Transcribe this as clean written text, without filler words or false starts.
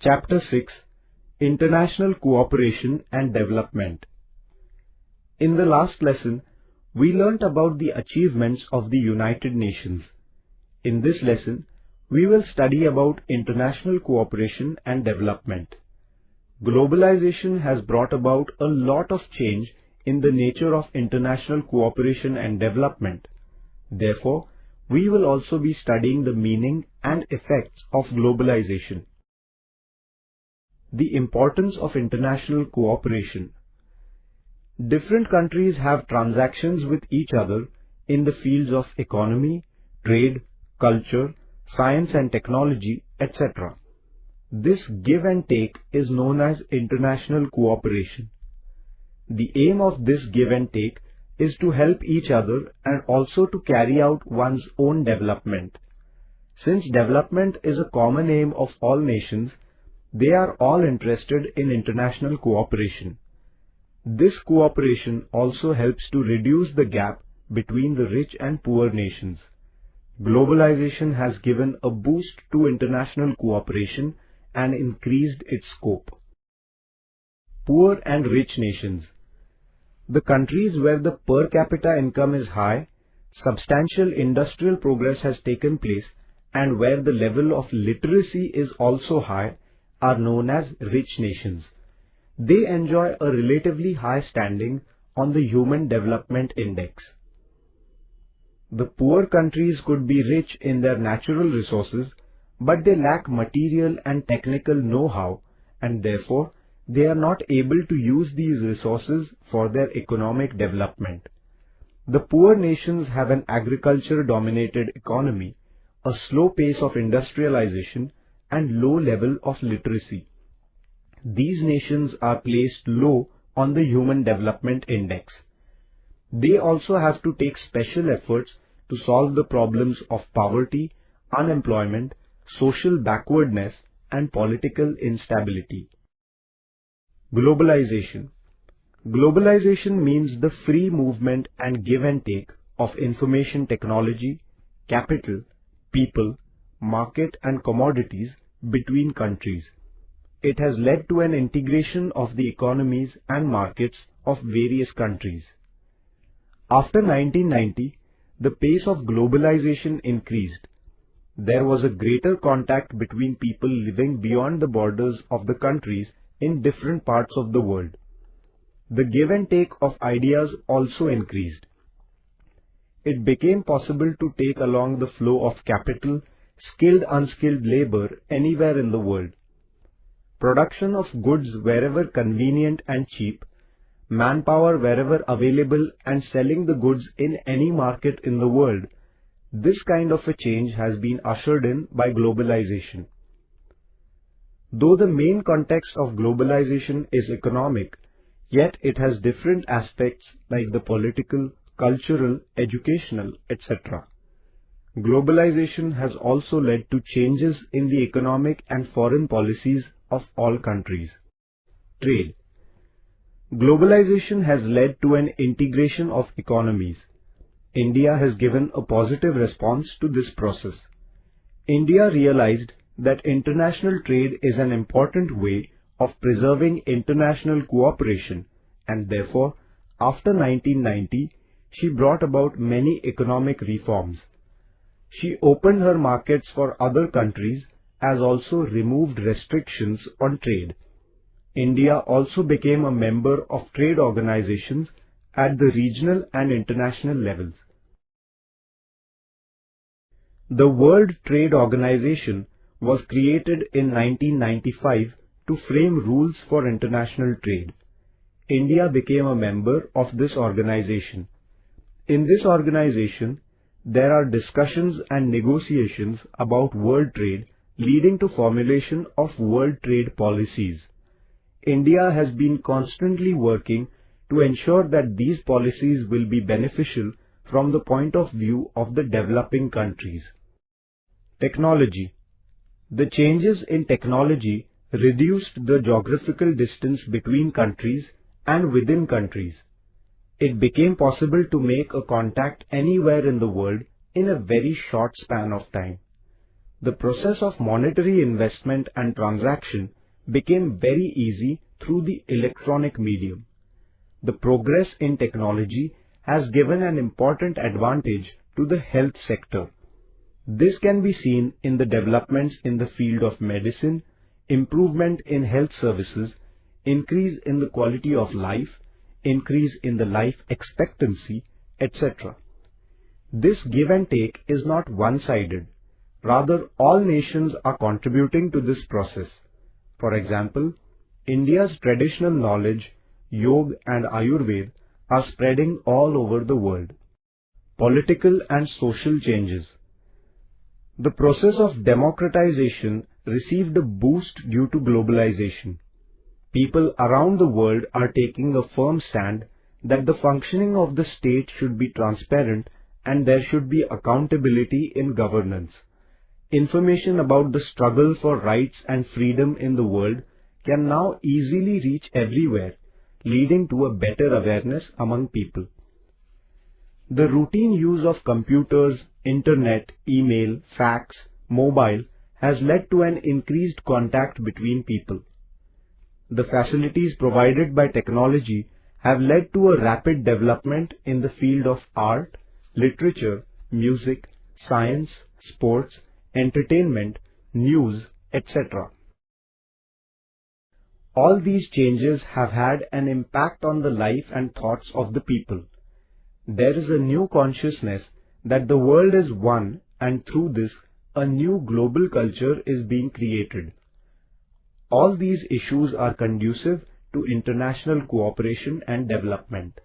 Chapter 6: International Cooperation and Development. In the last lesson, we learnt about the achievements of the United Nations. In this lesson, we will study about international cooperation and development. Globalization has brought about a lot of change in the nature of international cooperation and development. Therefore, we will also be studying the meaning and effects of globalization. The importance of international cooperation. Different countries have transactions with each other in the fields of economy, trade, culture, science and technology, etc. This give and take is known as international cooperation. The aim of this give and take is to help each other and also to carry out one's own development. Since development is a common aim of all nations, they are all interested in international cooperation. This cooperation also helps to reduce the gap between the rich and poor nations. Globalization has given a boost to international cooperation and increased its scope. Poor and rich nations. The countries where the per capita income is high, substantial industrial progress has taken place, and where the level of literacy is also high, are known as rich nations. They enjoy a relatively high standing on the Human Development Index. The poor countries could be rich in their natural resources, but they lack material and technical know-how, and therefore they are not able to use these resources for their economic development. The poor nations have an agriculture-dominated economy, a slow pace of industrialization, and low level of literacy. These nations are placed low on the Human Development Index. They also have to take special efforts to solve the problems of poverty, unemployment, social backwardness, and political instability. Globalization. Globalization means the free movement and give and take of information technology, capital, people, market and commodities between countries. It has led to an integration of the economies and markets of various countries. After 1990, the pace of globalization increased. There was a greater contact between people living beyond the borders of the countries in different parts of the world. The give and take of ideas also increased. It became possible to take along the flow of capital, skilled-unskilled labor anywhere in the world. Production of goods wherever convenient and cheap, manpower wherever available, and selling the goods in any market in the world. This kind of a change has been ushered in by globalization. Though the main context of globalization is economic, yet it has different aspects like the political, cultural, educational, etc. Globalization has also led to changes in the economic and foreign policies of all countries. Trade. Globalization has led to an integration of economies. India has given a positive response to this process. India realized that international trade is an important way of preserving international cooperation, and therefore, after 1990, she brought about many economic reforms. She opened her markets for other countries as also removed restrictions on trade. India also became a member of trade organizations at the regional and international levels. The World Trade Organization was created in 1995 to frame rules for international trade. India became a member of this organization. In this organization, there are discussions and negotiations about world trade leading to formulation of world trade policies. India has been constantly working to ensure that these policies will be beneficial from the point of view of the developing countries. Technology. The changes in technology reduced the geographical distance between countries and within countries. It became possible to make a contact anywhere in the world in a very short span of time. The process of monetary investment and transaction became very easy through the electronic medium. The progress in technology has given an important advantage to the health sector. This can be seen in the developments in the field of medicine, improvement in health services, increase in the quality of life, increase in the life expectancy, etc. This give and take is not one-sided. Rather, all nations are contributing to this process. For example, India's traditional knowledge, Yoga and Ayurveda are spreading all over the world. Political and social changes. The process of democratization received a boost due to globalization. People around the world are taking a firm stand that the functioning of the state should be transparent and there should be accountability in governance. Information about the struggle for rights and freedom in the world can now easily reach everywhere, leading to a better awareness among people. The routine use of computers, internet, email, fax, mobile has led to an increased contact between people. The facilities provided by technology have led to a rapid development in the field of art, literature, music, science, sports, entertainment, news, etc. All these changes have had an impact on the life and thoughts of the people. There is a new consciousness that the world is one, and through this a new global culture is being created. All these issues are conducive to international cooperation and development.